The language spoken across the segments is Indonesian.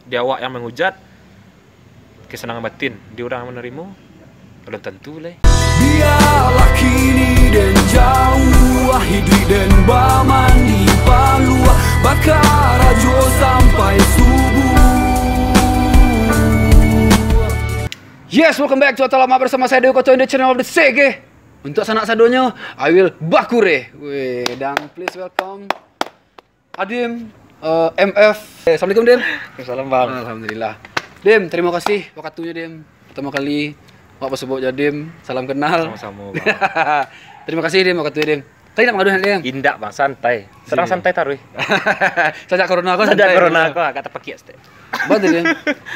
di awak yang menghujat, kesenangan batin di orang menerima, belum tentu lah. Biarlah kini dan jauh, hidri dan bamandi palua, bakar rajo sampai subuh. Yes, welcome back to Lama bersama saya Dewi Koco in the channel of the CG. Untuk sanak sadonya, I will bakure. Weh, dan please welcome Adim, MF. Assalamualaikum Dim. Salam bang. Alhamdulillah. Dim, terima kasih waktunya Dim. Pertama kali Pak sebut jadi Dim. Salam kenal. Sama-sama bang. Terima kasih Dim waktunya Dim. Tadi nak ngadu Dim. Indah bang, santai. Serang santai taruh. Sajak corona aku santai. Sajak corona aku agak terpakai sete. Betul Dim.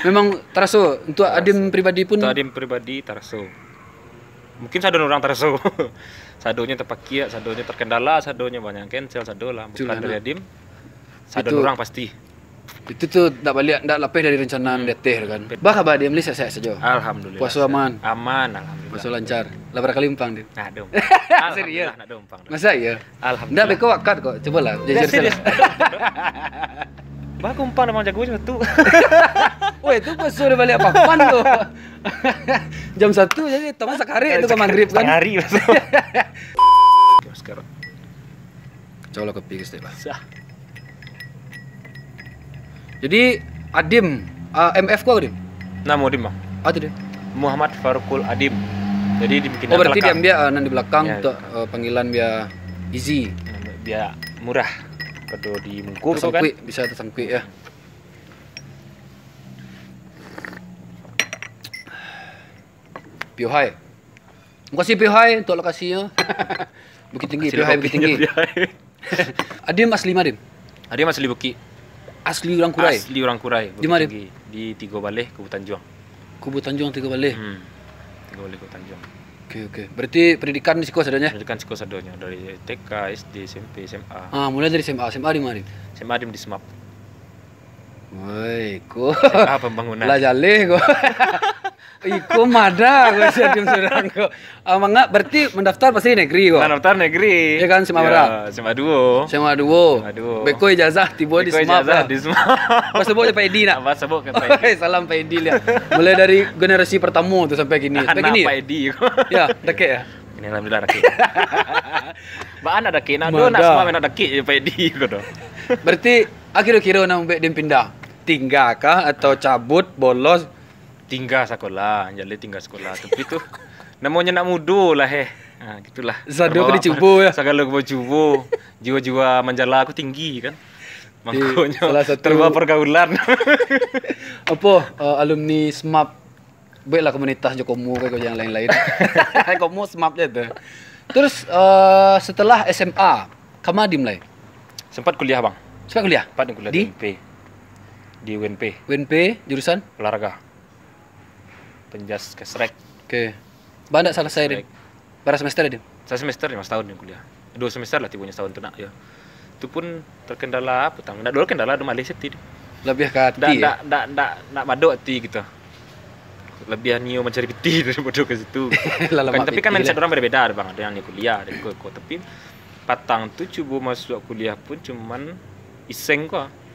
Memang terasa untuk Adim pribadi pun. Untuk Adim pribadi terasa. Mungkin sadon orang terasa. Sadonya terpakai, sadonya terkendala, sadonya banyak cancel, sado lah. Bukan dari Adim. Sadon orang pasti. Itu tuh tak balik, tak lepas dari rencana DT kan. Bah kabar Dim, lihat saya saja. Alhamdulillah. Puasa aman. Aman, alhamdulillah. Puasa lancar. Lah berapa kali umpang Dim? Nah, dong. Serius? Nak umpang. Masa iya? Alhamdulillah. Ndak beko wakat kok. Cobalah jujur salah. Bah umpang memang jago satu. Woi, itu puasa udah balik apa-apaan tuh. Jam 1 jadi teman sekali itu ke maghrib kan. Hari masuk. Sekarang. Coba kopi guys lah. Sah. Jadi Adim, MF kau Adim? Nama Adim bang. Apa dia? Muhammad Farukul Adim. Jadi dibikin Oh berarti dia ambil di belakang ya, untuk panggilan biar easy. Dia murah. Kedua di mungkup so kan. Bisa tersangkui ya. Piohai. Makasih Piohai untuk lokasinya. Bukit Tinggi, Piohai Bukit Tinggi. Adim asli mana Adim? Adim asli Bukit. Asli orang Kurai. Asli orang Kurai. Di mana? Di Tigo Baleh, Kubu Tanjung. Kubu Tanjung Tigo Baleh. Tigo Baleh, Kubu Tanjung. Oke. Berarti pendidikan di sekolah sadanya? Pendidikan sekolah sadanya dari TK, SD, SMP, SMA. Mulai dari SMA. SMA di mana? SMA Adim di Semap. Woi, kok. SMA pembangunan. Lah jaleh kok. Iko mada gue sih Adim Surang kok. Mangga berarti mendaftar pasti negeri kok. Mendaftar negeri. Ya kan SMA berapa? SMA 2. SMA 2. Beko ijazah tiba di Semap. Di Semap. Pas sebut Pak Edi nak. Pas sebut ke Pak Edi. Salam Pak Edi lihat. Mulai dari generasi pertama tuh sampai gini. Sampai gini. Pak Edi. Ya, deket ya. Ini alhamdulillah deket. Mbak Ana deket, nak do nak semua nak deket Pak Edi gitu. Berarti akhir-akhir nak mbek dem pindah. Tinggal kah atau cabut bolos? Tinggal sekolah, jadi tinggal sekolah. Tapi tuh namanya nak muda lah Nah, gitulah. Sado aku dicubo ya. Segala aku cubo. Jiwa-jiwa menjala aku tinggi kan. Makanya salah satu terbawa pergaulan. Apa alumni SMAP baiklah komunitas Jokomo kayak yang lain-lain. Komo SMAP aja tuh. Terus setelah SMA, kamu Adim lah. Sempat kuliah, Bang. Sempat kuliah? Sempat kuliah di UNP. Di UNP. UNP jurusan olahraga. Penjas Kesrek. Oke. Banyak salah saya Dim. Berapa semester Dim? Saya semester 5 tahun yang kuliah. 2 semester lah tibanya setahun tuh nak ya. Itu pun terkendala apa tang. Ndak dulu kendala do Malaysia ti. Lebih ke hati. Ndak madok ti gitu. Lebih nio mencari peti daripada ke situ. Tapi kan mindset orang beda-beda Bang. Ada yang kuliah, ada yang kok tapi patang tuh coba masuk kuliah pun cuman iseng kok.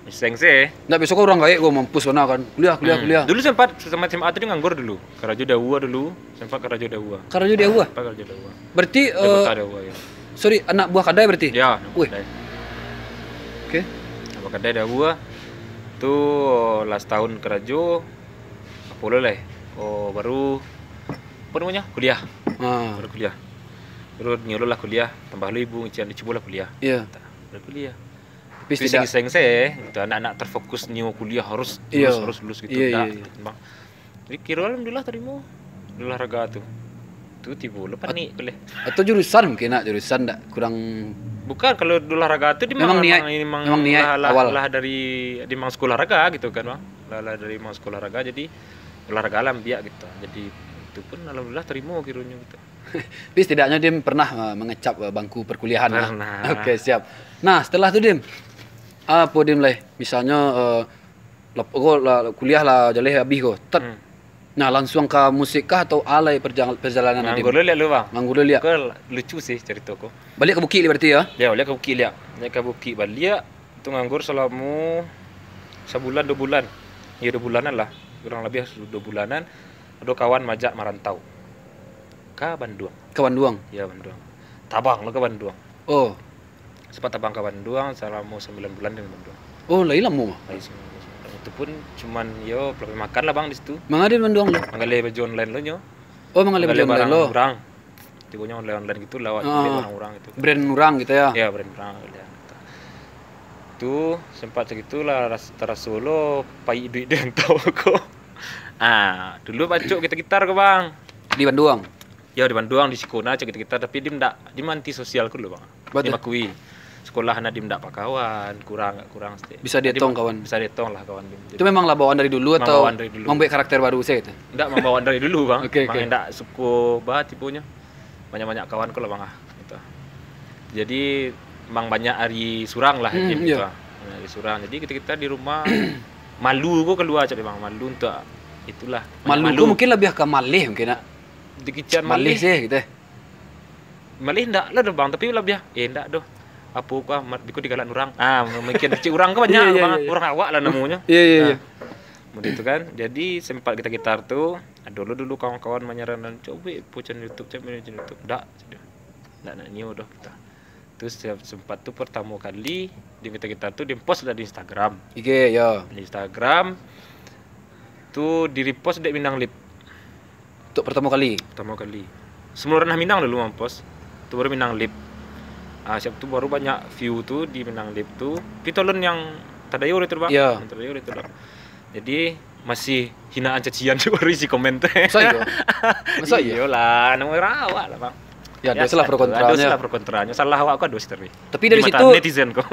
Iseng sih. Nggak besok orang kayak gue mampus mana kan. Kuliah. Dulu sempat sama SMA tadi nganggur dulu. Karajo Dawa dulu. Sempat Karajo Dawa. Karajo Dawa? Karajo Dawa. Berarti Dawa ya. Sorry, anak buah Kadai berarti? Ya, wih. Oke. Anak buah Kadai Dawa. Tuh last tahun Karajo. Apolo lah. Oh, baru apa namanya? Kuliah. Baru kuliah. Baru nyuruh lah kuliah. Tambah lu ibu ngician dicoba lah kuliah. Iya. Baru kuliah. Tapi iseng saya, gitu. Anak-anak terfokus nyu kuliah harus lulus gitu. Iya. Bang. Jadi kira alhamdulillah terima olahraga tuh. Tuh tiba lepas nih boleh. Atau jurusan mungkin jurusan enggak kurang. Bukan kalau olahraga tuh memang niat awal lah dari memang sekolah olahraga gitu kan bang. Lah dari memang sekolah olahraga jadi olahraga alam biak gitu. Jadi itu pun alhamdulillah terima kiranya gitu. Tapi setidaknya Dim pernah mengecap bangku perkuliahan. Pernah. Oke siap. Nah setelah itu Dim apa Dim lah misalnya kuliah lah jaleh habis kok nah langsung ke musik kah atau alai perjalanan nganggur lihat lu bang nganggur lihat lucu sih cerita kok balik ke Bukit berarti ya balik ke Bukit lihat ke Bukit balik itu nganggur selama sebulan 2 bulan. Ya 2 bulanan lah, kurang lebih 2 bulanan. Ada kawan majak merantau ke Bandung. Ke Bandung. Ya Bandung. Tabang lo ke Bandung. Oh. Sempat tabang ke Bandung selama 9 bulan di Bandung. Oh, lah lama mah. Itu pun cuman yo pelapis makan lah bang di situ. Mangade Bandung lo. Manggale baju online lo nyo. Oh, mangale baju online lo. Orang. Tibunya online gitu lewat orang-orang itu. Brand orang gitu ya. Ya brand orang ya. Itu sempat segitulah Solo pai duit dia tahu kok. Ah, dulu bacok kita gitar ke bang. Di Bandung. Ya di Bandung di Sikona cek kita tapi dia ndak di anti sosial ku lho bang. Dia makui sekolah anak dia ndak pak kawan kurang sih. Bisa dietong kawan. Bisa dietong lah kawan. Itu memang lah bawaan dari dulu atau membuat karakter baru sih itu? Ndak membawa dari dulu bang. Okay. Ndak suku banget tipenya. Banyak kawan ku lah bang gitu. Jadi emang banyak hari surang lah gitu. Iya. Hari surang. Jadi kita di rumah malu kok keluar cak bang malu untuk itulah. Malu mungkin lebih ke malih mungkin nak. Dikician malih sih gitu. Malih ndak lah bang tapi lebih ndak doh. Apa kah biku digalan orang. Mungkin cik orang ke banyak bang. Orang awak lah namanya. Iya. Begitu kan. Jadi sempat kita gitar tuh dulu kawan-kawan menyarankan coba channel YouTube ndak nak new doh kita. Terus sempat tuh pertama kali di kita tuh di post di Instagram. IG ya. Di Instagram tuh di repost dek Minang Lip. Untuk pertama kali. Semua orang Minang dulu mampus. Itu baru Minang Lip. Siap tuh baru banyak view tuh di Minang Lip tuh. Pitolon yang tadayo itu bang. Iya. Tadayo itu loh. Jadi masih hinaan cacian tuh baru isi komentar. Masa iya lah, namanya rawak lah bang. Ya, ada salah pro kontranya. Salah awak kok sendiri. Tapi dari situ netizen kok.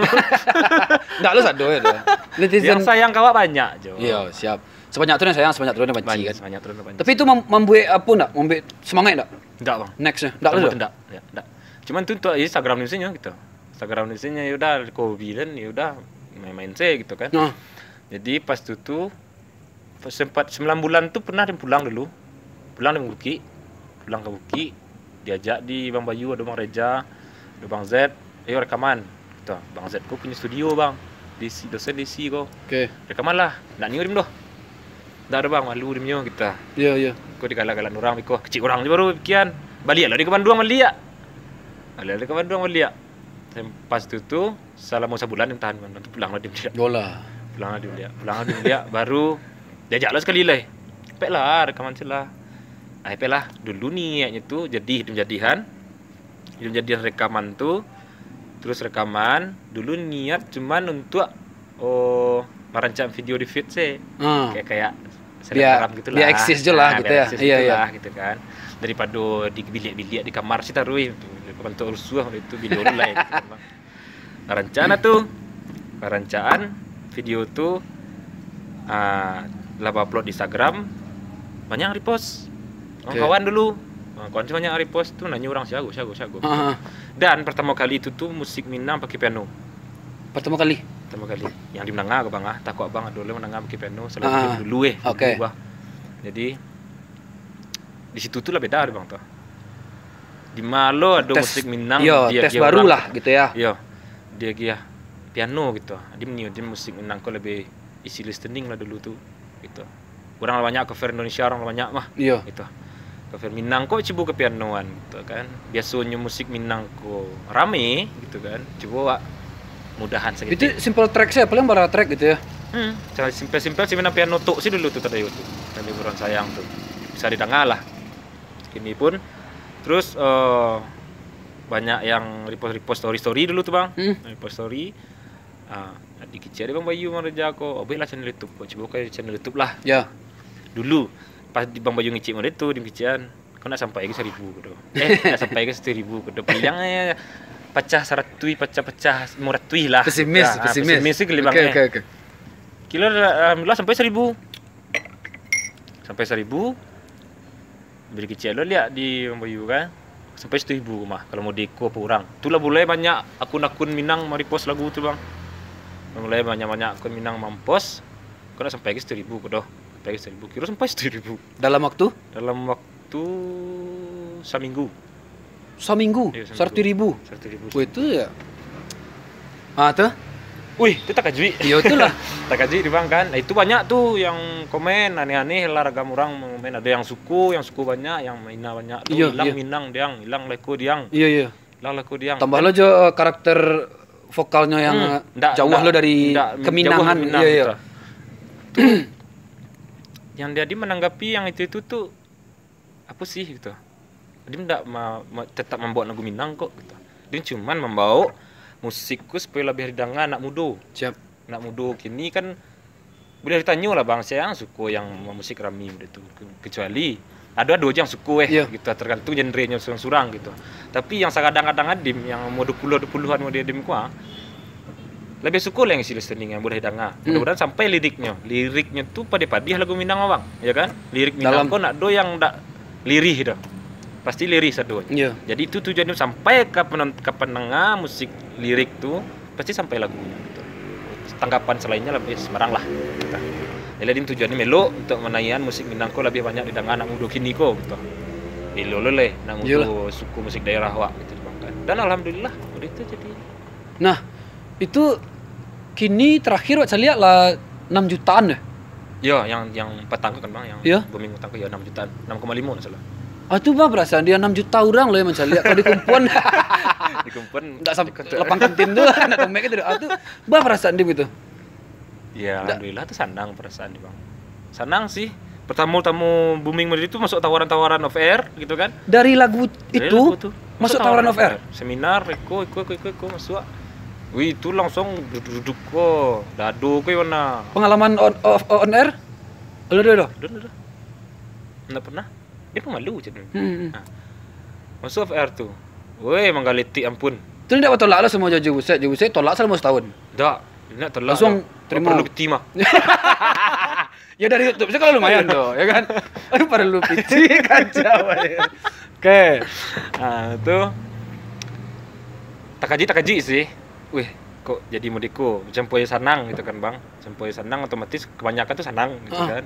Enggak lu sado ya. Netizen yang sayang kawak banyak, Jo. Iya, siap. Sebanyak itu yang sayang, sebanyak itu yang benci kan. Sebanyak itu yang benci. Tapi itu membuat apa enggak? Membuat semangat enggak? Enggak, Bang. Nextnya. Enggak lu. Enggak. Cuman tuh untuk Instagram newsnya gitu. Instagram newsnya ya udah hobi dan ya udah main-main sih gitu kan. Jadi pas itu sempat 9 bulan tuh pernah pulang dulu. Pulang ke Buki. Diajak di Bang Bayu, ada Bang Reja, ada Bang Z, ayo rekaman. Gitu. Bang Z kok punya studio bang, dosen DC kok. Oke. Rekaman lah, nak ngirim doh. Nggak ada bang, malu dimnya kita. Iya. Kok digalak-galak orang, kok kecil orang baru pikiran. Balik lah di ke Bandung balik ya. Pas itu tuh selama sebulan yang tahan nanti pulang lah dia. Pulang lah dia. Baru diajak lah sekali lah. Pek lah rekaman sila. Lah dulu niatnya tuh jadi jadian rekaman tuh terus rekaman dulu niat cuman untuk merancang video di feed sih kayak selebgram gitu lah dia eksis je lah gitu ya iya gitu kan daripada di bilik-bilik di kamar sih taruh itu bentuk rusuh itu video lah ya, gitu, Rancaan video tuh lah upload di Instagram banyak repost. Kawan dulu, kawan cuma yang repost tuh nanya orang siago. Dan pertama kali itu tuh musik Minang pakai piano. Pertama kali. Yang di menengah bang takut bang dulu menengah pakai piano selalu dulu Oke. Jadi di situ tuh lah beda bang tuh. Di Malo ada musik Minang. Iya, tes baru lah gitu ya. Iya, dia piano gitu. Dia musik Minang kok lebih isi listening lah dulu tuh gitu. Orang banyak cover Indonesia orang banyak mah. Iya. Gitu. Cover Minang kok coba ke pianoan gitu kan. Biasanya musik Minang kok rame gitu kan. Coba mudahan segitu. Itu simple track sih, paling bara track gitu ya. Simpel sih main piano tok sih dulu tuh tadi itu. Tadi orang sayang tuh. Bisa didengar lah. Ini pun terus banyak yang repost story dulu tuh bang. Repost story. Dikicari Bang Bayu Mareja kok. Lah channel YouTube kok. Coba kayak channel YouTube lah. Ya. Dulu pas di Bang Bayu ngicip mana itu di kician kau nak sampai ke 1.000 gitu. Nak sampai ke 1.000 gitu. Yang pecah 100 500 lah. Pesimis sih kelibangnya. Oke. Kilo alhamdulillah sampai 1.000. Beli kecil lo lihat di Bang Bayu kan. Sampai 1.000 mah kalau mau deko apa orang. Itulah boleh banyak akun-akun Minang mau repost lagu tuh bang. Mulai banyak akun Minang mampos. Kau nak sampai ke 1.000 doh. Kira sampai 1.000. Dalam waktu seminggu. Seminggu? 1.000. Wah itu ya. Tuh. Wih, itu tak kajui. Iya itulah. Tak kajui di bang kan. Nah, itu banyak tuh yang komen aneh-aneh lah, ragam orang komen. Ada yang suku banyak, yang Mina banyak. Tuh, Iya, hilang iya. Minang diang, hilang Leko diang, Iya iya. hilang Leko diang. Tambah lo jo karakter vokalnya yang jauh lo dari keminangan. Iya iya. Tuh, yang dia menanggapi yang itu tuh apa sih gitu. Dia tidak tetap membawa lagu Minang kok gitu. Dia cuman membawa musikku supaya lebih didengar anak muda. Siap. Anak muda kini kan boleh ditanya lah bang, saya yang suka yang musik rami itu, kecuali ada dua yang suka Iya. gitu, tergantung genrenya surang gitu. Tapi yang kadang-kadang adim yang mau 20-20an mau dia adim kuah lebih suka lah yang isi listening yang boleh dengar. Mudah-mudahan sampai liriknya tuh padi-padi lagu Minang bang, ya kan? Lirik Minang kok nak do yang ndak lirih dah. Pasti liris satu. Iya. Jadi itu tujuannya sampai ke penengah musik lirik tuh pasti sampai lagunya gitu. Tanggapan selainnya lebih semerang lah gitu. Jadi tujuannya melo untuk menaikkan musik Minang kok lebih banyak didengar anak muda kini kok gitu. Melo lele anak muda suku musik daerah wak gitu bang kan. Dan alhamdulillah udah itu jadi. Nah, itu kini terakhir saya lihat lah 6 jutaan ya. Ya, yang petang kan bang, yang booming petang ya 6 jutaan, 6,5 nggak salah. Ah itu bah perasaan dia 6 juta orang loh yang mencari lihat kalau di kumpul. Di kumpul enggak sampai lapang kantin tuh anak tomek itu. Ah tuh bah perasaan dia gitu. Ya alhamdulillah tuh senang perasaan dia bang. Senang sih. Pertama-tamu booming model itu masuk tawaran-tawaran off air gitu kan. Dari lagu itu masuk tawaran off air. Seminar ikut masuk. Wih itu langsung duduk kok. Dado kok mana. Pengalaman on air? Udah. Enggak pernah. Dia pemalu jadi. Nah, masuk off air tuh. Woi manggaliti ampun. Itu tidak tolak lah semua jauh buset tolak selama setahun. Enggak, enggak tolak. Langsung terima. Perlu piti mah. Ya dari YouTube saya kalau lumayan tuh, ya kan. Perlu piti kacau. Oke. Nah, itu tak kaji sih. Wih, kok jadi modiko Cempoy Sanang gitu kan bang. Cempoy Sanang otomatis kebanyakan tuh Sanang gitu kan.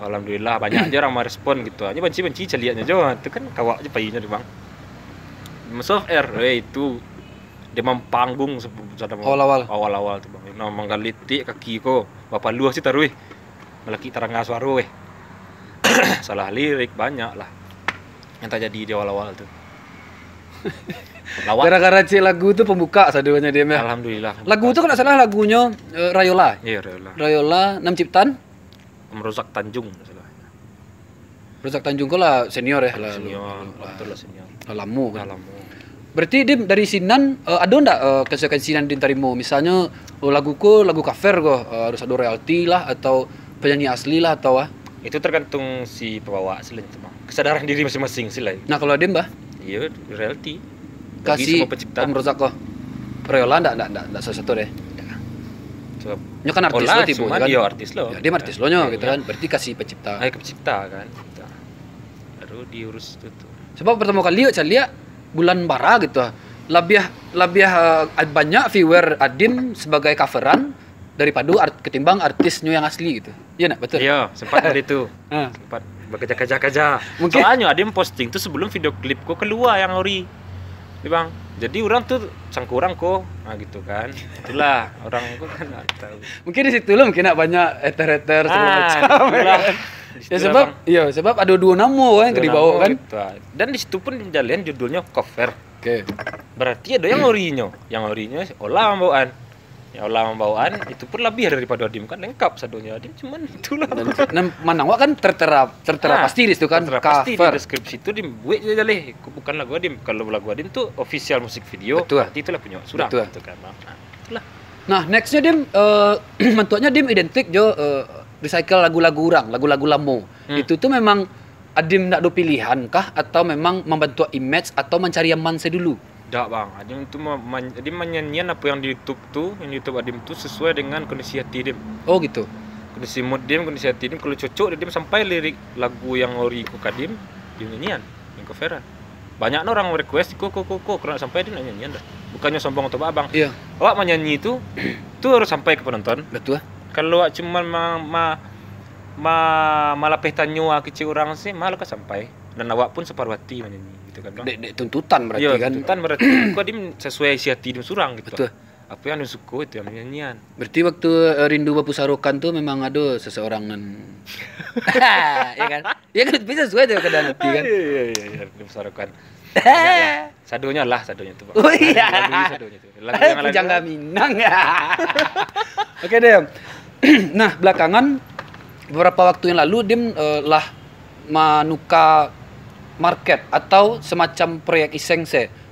Alhamdulillah banyak aja orang merespon gitu. Hanya benci celiatnya aja. Itu kan kawak aja payinya deh bang. Masuk air, itu dia mempanggung awal-awal tuh bang. Nah manggaliti kaki ko, bapak luas sih taruh. Melaki tarangga suara weh. Salah lirik banyak lah. Yang terjadi di awal-awal tuh. Gara-gara lagu itu pembuka saduanya dia mah. Alhamdulillah. Lagu itu kan salah lagunya Rayola. Iya Rayola. Rayola 6 ciptaan. Merusak Tanjung masalah. Merusak Tanjung kok lah senior ya. Senior, betul lah senior. Lamu kan. Lamu. Berarti dia dari Sinan ada enggak konsekuensi yang diterima? Misalnya laguku lagu cover kok harus ada royalti lah atau penyanyi asli lah atau Itu tergantung si pebawa asli itu bang. Kesadaran diri masing-masing sih lah. Nah kalau dia mbah? Iya royalti. Kasih Om Rozak kok. Rayola enggak salah satu deh. Coba. Nya kan artis lo tipe kan. Dia artis lo. Ya, dia artis lo nya gitu kan. Berarti kasih pencipta. Ke pencipta kan. Baru diurus itu tuh. Sebab pertama kali saya lihat bulan bara gitu. Lebih banyak viewer Adim sebagai coveran daripada ketimbang artisnya yang asli gitu. Iya nak betul. Iya, sempat dari itu. Sempat bekerja. Mungkin soalnya Adim posting tuh sebelum video klip kok keluar yang ori. Bang. Jadi orang tuh sangkurang kok, nah gitu kan. Itulah orang kok kan enggak tahu. Mungkin di situ lo mungkin banyak hater segala macam. Ya sebab ada dua nama kan yang dibawa kan. Gitu. Dan di situ pun jalan judulnya cover. Oke. Berarti ada yang orinya. Yang orinya olah bawaan. Ya olah bawaan itu pun lebih daripada Adim kan lengkap sadonya Adim cuman itulah. Dan Manangwa kan tertera pasti di situ kan pasti di deskripsi itu dibuat aja leh bukan lagu Adim. Kalau lagu Adim tuh official musik video. Berarti itulah punya sudah gitu kan. Nah, itulah. Nah, nextnya Dim bentuknya Dim identik jo recycle lagu-lagu orang, lagu-lagu lamo. Itu tuh memang Adim nak do pilihan kah atau memang membentuk image atau mencari yang manse dulu? Tidak bang, Adim itu Adim menyanyikan apa yang di YouTube tuh, yang di YouTube Adim tuh sesuai dengan kondisi hati Adim. Oh gitu. Kondisi mood Adim, kondisi hati Adim, kalau cocok Adim sampai lirik lagu yang ori ku Adim, dia nyanyian, yang coveran. Banyak orang request kok karena sampai Adim nyanyian dah. Bukannya sombong atau abang. Iya. Awak menyanyi itu harus sampai ke penonton. Betul. Kalau awak cuma malah petanyo kecil orang sih malah kan sampai. Dan awak pun separuh hati menyanyi gitu kan bang. Tuntutan berarti kan. Tuntutan berarti kok Adim sesuai isi hati Adim surang gitu. Betul. apa yang suka itu yang nyanyian. Berarti waktu Rindu Bapu Sarokan tuh memang ada seseorang ya kan? Ya kan bisa sesuai dengan keadaan hati kan? Iya, dibesarokan. Sadonya tuh, Bang. Oh iya. Sadonya tuh. Lagu yang lain. Pujangga Minang ya. Oke deh. Nah, belakangan beberapa waktu yang lalu Dim lah manuka market atau semacam proyek iseng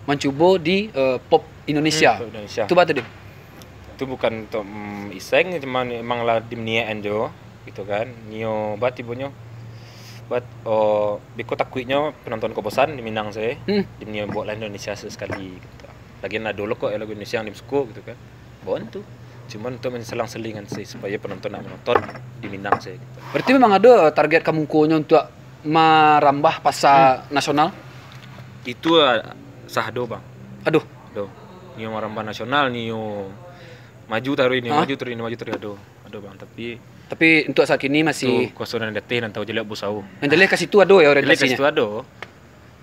mencoba di pop Indonesia. Indonesia. Itu batu Dim. Itu bukan untuk iseng, cuman emang lah dimniain jo gitu kan. Nio bati bonyo. Biko takuinya penonton kobosan di Minang saya. Dimnia buat lah Indonesia sekali gitu. Lagian ada dulu kok lagu Indonesia yang dimsuko gitu kan. Bon tuh. Cuman untuk menselang-selingan sih supaya penonton nak menonton di Minang saya gitu. Berarti memang ada target kamukonya untuk merambah pasar nasional? Itu sahdo, Bang. Aduh. Nio merambah nasional, Nio maju taruh ini, maju terus aduh Bang, tapi untuk saat ini masih kosongan deteh dan tahu jelek busau. Yang jelek ke situ ada ya orientasinya. Jelek ke situ ada.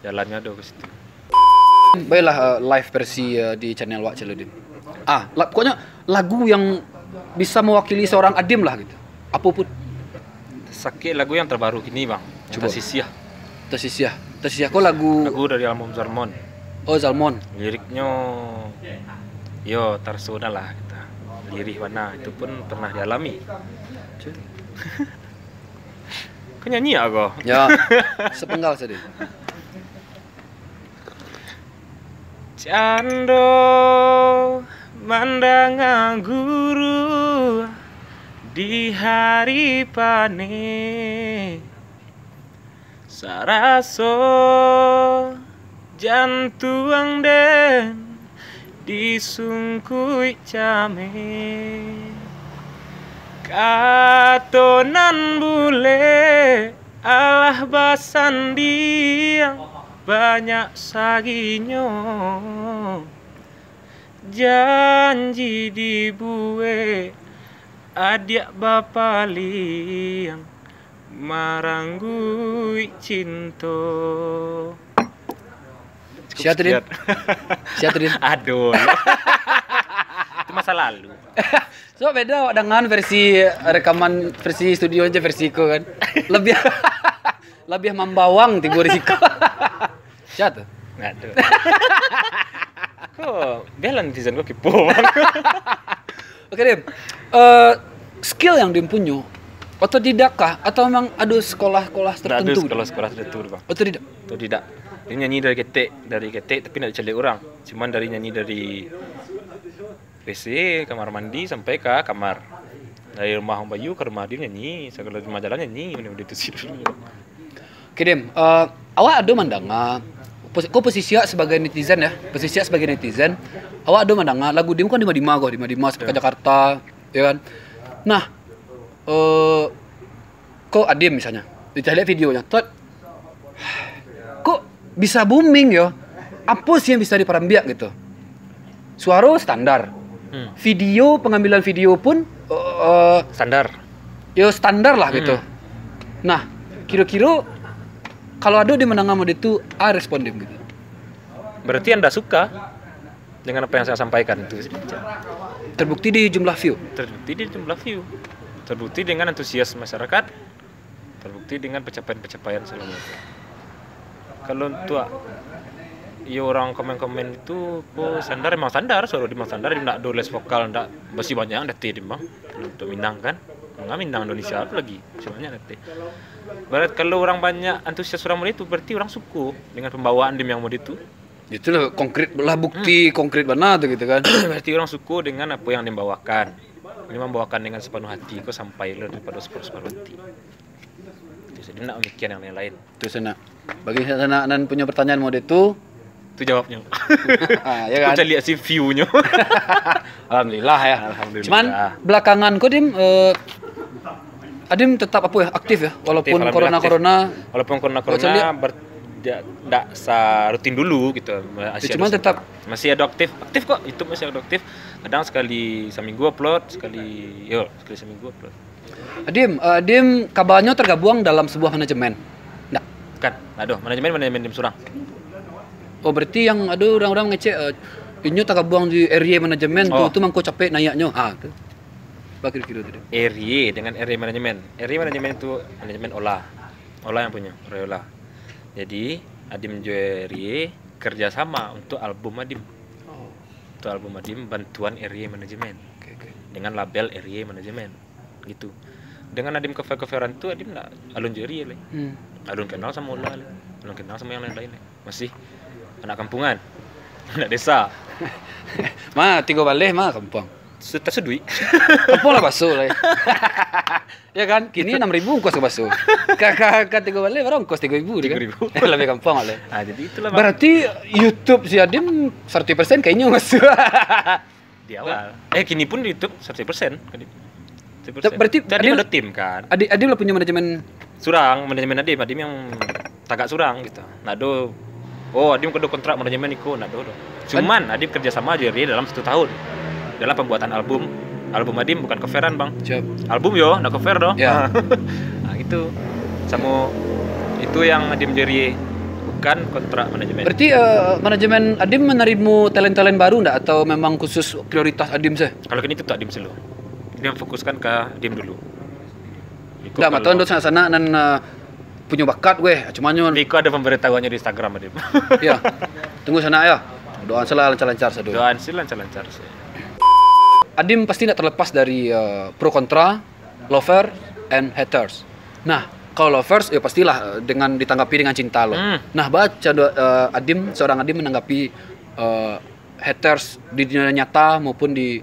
Jalannya ada ke situ. Baiklah live versi di channel Wak Celudin. Pokoknya lagu yang bisa mewakili seorang Adim lah gitu. Apapun. Sakit lagu yang terbaru ini, Bang. Coba. Tersisia. Kok lagu dari album Zalmon. Oh, Zalmon. Liriknya tersona lah kita. Lirih mana itu pun pernah dialami. Kau nyanyi aku? Ya, sepenggal saja. Cando mandang guru di hari pane saraso jantuang den disungkui came katonan bule alah basan diang banyak saginyo janji dibue adik bapa liang maranggui cinto. Siapa tadi? Aduh. Itu masa lalu. So beda dengan versi rekaman versi studio aja versiku kan. Lebih membawang tiba risiko. Siapa tuh? Nggak ada. Kok bela netizen gue kepo. Oke Dim. Skill yang Dim punya otodidak kah atau memang ada sekolah-sekolah tertentu? Ada sekolah tertentu, Bang. Otodidak. Dia nyanyi dari ketek tapi tidak dicelik orang. Cuman dari nyanyi dari WC, kamar mandi sampai ke kamar. Dari rumah Om Bayu ke rumah dia nyanyi, segala rumah jalan nyanyi, udah itu sih dulu. Oke Dim, awak ada mandanga, kok posisi sebagai netizen ya, awak ada mandanga lagu Dim kan di Madima sampai ke Jakarta, ya kan? Nah, kok Adim misalnya, kita lihat videonya, kok bisa booming ya? Apa sih yang bisa diperambiak gitu? Suara standar, pengambilan video pun standar. Ya standar lah gitu. Nah, kira-kira kalau ada di menengah mode itu respon Dim gitu. Berarti Anda suka dengan apa yang saya sampaikan itu. Terbukti di jumlah view. Terbukti dengan antusias masyarakat. Terbukti dengan pencapaian selama itu. Kalau untuk orang komen-komen itu standar emang standar, suara di standar tidak ada les vokal, tidak masih banyak detik Bang. Untuk Minang kan. Enggak Minang Indonesia apa lagi? Sebenarnya detik. Berarti kalau orang banyak antusias orang mode itu berarti orang suka dengan pembawaan Dim yang mode itu. Itulah konkret lah bukti konkret benar tuh gitu kan. Berarti orang suka dengan apa yang dibawakan. Ini membawakan dengan sepenuh hati, kok sampai le daripada separuh hati. Jadi nak mikir yang lain-lain. Itu sana. Bagi sana dan punya pertanyaan mode itu jawabnya. Ya kan. Kita lihat sih view-nya. Alhamdulillah ya. Alhamdulillah. Cuman belakangan kok Dim Adim tetap walaupun corona walaupun corona tidak rutin dulu gitu. Cuman tetap masih ada aktif kok, YouTube masih ada aktif. Kadang sekali seminggu upload, sekali seminggu upload. Adim kabarnya tergabung dalam sebuah manajemen. Enggak. Kan, manajemen Dim Surang. Oh berarti yang ada orang-orang ngecek Inyo tak buang di area manajemen tuh mangko capek nayaknya. Tuh. Apa kira-kira tadi? RY dengan RY manajemen. RY manajemen itu manajemen olah yang punya, olah. Jadi Adim juga RY kerjasama untuk album Adim. Untuk album Adim bantuan RY manajemen. Dengan label RY manajemen, gitu. Dengan Adim cover-coveran itu Adim nak alun RY le. Alun kenal sama olah le. Alun kenal sama yang lain-lain le. Masih anak kampungan, anak desa. Tiga balik kampung. Tersedui. Kampung lah bakso lah. Ya kan, kini 6.000 ongkos ke bakso. Kakak tiga balik berapa ongkos 3.000 kan? 3.000. Lebih gampang lah. Jadi itulah. Berarti YouTube si Adim 100% kayaknya masuk. Di awal. Kini pun di YouTube 100%. Berarti Adim ada tim kan. Adim lah punya manajemen manajemen Adim yang tagak surang gitu. Nado. Adim kedua kontrak manajemen iko nado. Cuman Adim kerja sama aja dalam 1 tahun. Dalam pembuatan album Adim bukan coveran bang. Album yo, nak cover dong. Ya. Nah itu sama itu yang Adim jadi bukan kontrak manajemen. Berarti manajemen Adim menerima talent-talent baru enggak atau memang khusus prioritas Adim sih? Kalau kini itu tak Adim selalu. Dia fokuskan ke Adim dulu. Enggak, matuan dot sana dan punya bakat gue, cuma nyon. Iko ada pemberitahuannya di Instagram Adim. Iya. Tunggu sana ya. Doain selalu lancar-lancar saja. Doain sih lancar-lancar sih. Adim pasti tidak terlepas dari pro kontra, lover, and haters. Nah, kalau lovers ya pastilah dengan ditanggapi dengan cinta loh. Nah, baca seorang Adim menanggapi haters di dunia nyata maupun di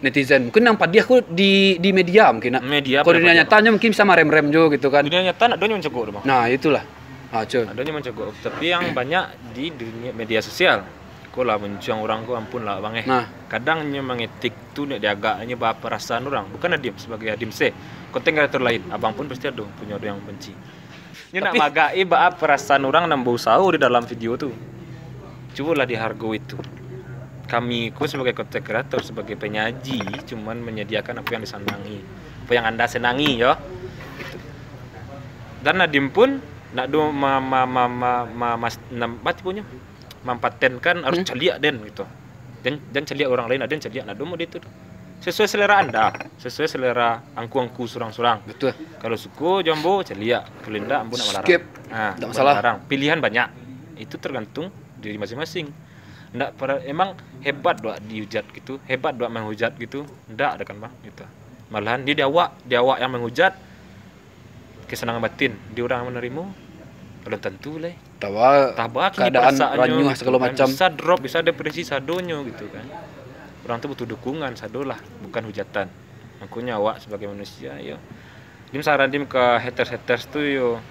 netizen. Mungkin yang dia aku di media mungkin. Media. Kalau di dunia nyatanya mungkin bisa rem juga gitu kan. Dunia nyata nak doanya menceguk bang. Nah, itulah. Adanya menceguk. Tapi yang banyak di dunia media sosial. Kau lah mencium orang ku ampun lah bang Nah, kadangnya mengetik tu nek diagaknya bah perasaan orang bukan Adim sebagai Adim konten kreator lain abang pun pasti ada punya yang benci nak magai bah perasaan orang nambah usaha di dalam video tu cobalah dihargai itu kami ku sebagai konten kreator sebagai penyaji cuman menyediakan apa yang disenangi apa yang anda senangi ya gitu. Dan Adim pun nak do punya mempatenkan harus celia den gitu dan celia orang lain ada yang celia nado mau itu sesuai selera anda sesuai selera angku surang betul. Kalau suku jambo celia kelinda ampun nak melarang Skip. Tidak masalah. Melarang. Pilihan banyak itu tergantung diri masing-masing. Ndak emang hebat doa dihujat gitu hebat doa menghujat gitu ndak ada kan bang gitu malahan dia awak yang menghujat kesenangan batin di orang yang menerima belum tentu lah tabak keadaan ranyuh segala macam bisa drop bisa depresi sadonyo gitu kan orang tuh butuh dukungan sadolah bukan hujatan makanya awak sebagai manusia yo dim saran dim ke haters tuh yo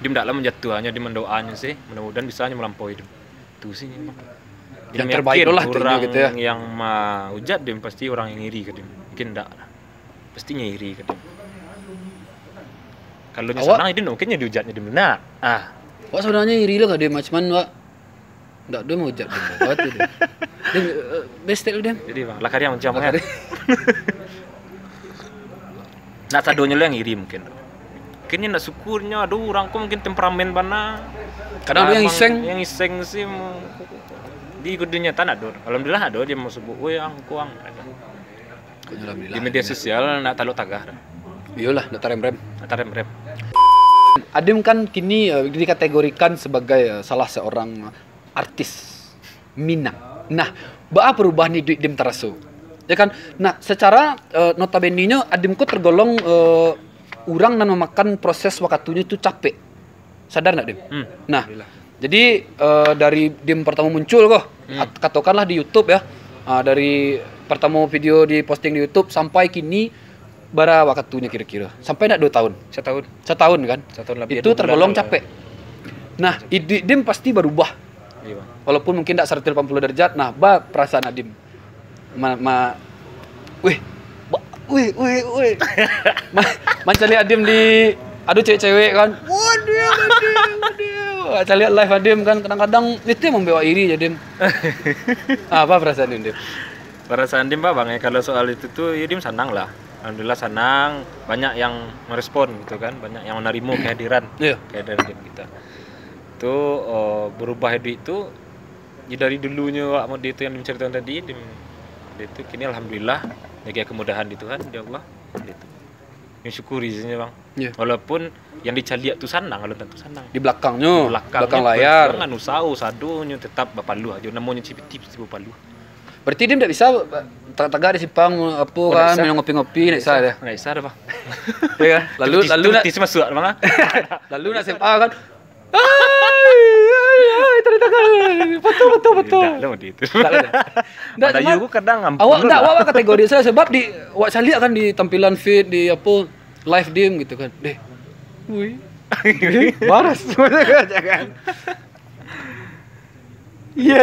dim ndak lah menjatuhannya dim mendoanya sih mudah-mudahan bisa melampaui dim tuh sih yang terbaik lah orang gitu ya. Yang mah hujat dim pasti orang yang iri ke dim mungkin ndak lah pastinya iri ke dim. Kalau senang itu mungkinnya dihujatnya di mana? Wak sebenarnya iri lah dia macam wak. Ndak dia mau hujat dia. Wak tu dia. Dia bestel dia. Jadi bang, lah karya macam mana? Nak sadonya lo yang iri mungkin. Mungkinnya nak syukurnya, aduh orang kok mungkin temperamen bana. Kadang dia yang iseng. Yang iseng sih di dunia tanah dor. Alhamdulillah ada dia mau sebut, woi angkuang. Di media sosial nak taluk tagah. Iyalah, nak rem-rem. Adim kan kini dikategorikan sebagai salah seorang artis Minang. Nah, apa perubahan di Dim Taraso? Ya kan? Nah, secara notabene-nya Adim ku tergolong orang yang memakan proses waktunya itu capek. Sadar enggak, Dim? Nah, jadi dari Dim pertama muncul katakanlah di YouTube ya. Dari pertama video di posting di YouTube sampai kini bara waktunya kira-kira sampai enggak 2 tahun? Setahun kan? Setahun lebih. Itu tergolong capek. Nah, Dim pasti berubah. Iya. Walaupun mungkin enggak 180 derajat. Nah, perasaan Adim. Macam lihat Adim di cewek-cewek kan. Waduh. Saya lihat live Adim kan kadang-kadang itu yang membawa iri ya Dim. Apa perasaan Dim? Perasaan Dim Bang ya kalau soal itu tuh ya Dim senang lah. Alhamdulillah senang, banyak yang merespon gitu kan, banyak yang menerima kehadiran Dim kita. Itu berubah itu dari dulunya Wak Mode itu yang menceritakan tadi, itu kini alhamdulillah lagi kemudahan di Tuhan, ya Allah, gitu. Yang syukuri sebenarnya bang. Yeah. Walaupun yang dicaliak tu sanang, kalau tentu sanang. Di belakangnya, belakang layar. Jangan usau sadonya tetap bapalu aja, namanya tips bapalu. Berarti dia tidak bisa tegak di simpang apa kan, minum ngopi-ngopi, tidak bisa ya? Nggak bisa dah bang. Ya kan? Lalu nak tips masuk bang. Lalu nak SMA kan. Ai, ternyata kan. Betul. Tidak lah itu. Tidak ada juga kadang ngampun. Awak kategori saya sebab awak saya lihat kan di tampilan feed di apa live dim gitu kan. Deh. Wih. Baras jangan. Iya.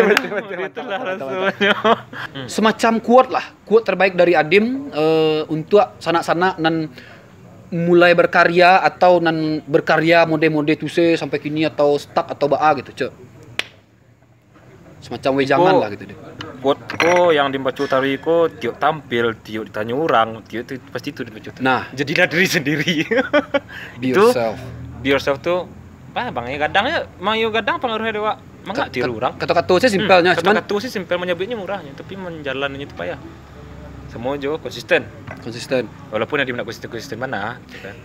Betul. Itulah rasanya. Semacam quote terbaik dari Adim untuk sanak-sanak nan mulai berkarya atau nan berkarya mode-mode tuse sampai kini atau stuck atau baa gitu, Cok. Semacam wejangan lah gitu deh. Quote yang dibaca tadi ko tiuk tampil, tiuk ditanya orang, tiuk itu pasti itu dibaca. Nah, jadilah diri sendiri. Be yourself. Be yourself tuh apa bang ya kadangnya emang yo kadang pengaruhnya dewa emang nggak tiru orang kata-kata saya simpelnya cuman kata-kata sih simpel menyebutnya murahnya tapi menjalannya itu payah semua juga konsisten walaupun yang dimana konsisten mana gitu kan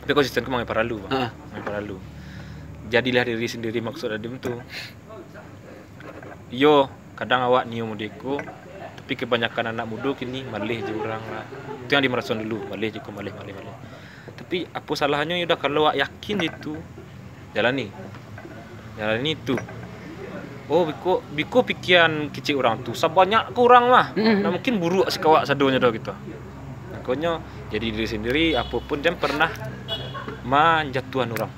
tapi konsisten itu memang perlu bang perlu jadilah diri sendiri maksud Adim tuh yo kadang awak niu mudiku tapi kebanyakan anak muda kini malih je orang lah itu yang dimerasakan dulu malih tapi apa salahnya udah kalau awak yakin itu jalani itu. Oh, biko pikiran kecil orang tu. Sebanyak ke orang mah. Nah, mungkin buruk sekawak sadonya dah gitu. Makanya jadi diri sendiri apapun jangan pernah menjatuhan orang.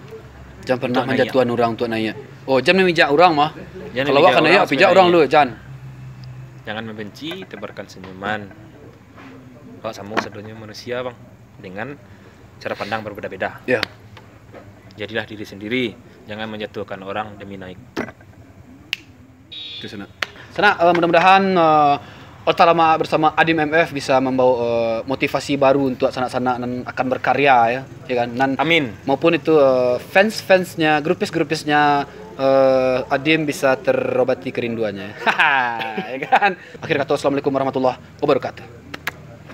Jangan pernah menjatuhan orang untuk nanya. Oh, jangan memijak orang mah. Kalau awak kena ya pijak orang lu, jangan. Jangan membenci, tebarkan senyuman. Awak sama sadonya manusia, Bang. Dengan cara pandang berbeda-beda. Ya. Jadilah diri sendiri, jangan menjatuhkan orang demi naik. Itu sana. Mudah-mudahan Otalama bersama Adim MF bisa membawa motivasi baru untuk sanak-sanak dan akan berkarya ya kan. Dan amin. Maupun itu fans-fansnya, grupis-grupisnya Adim bisa terobati kerinduannya. Ya kan. Akhir kata, assalamualaikum warahmatullahi wabarakatuh.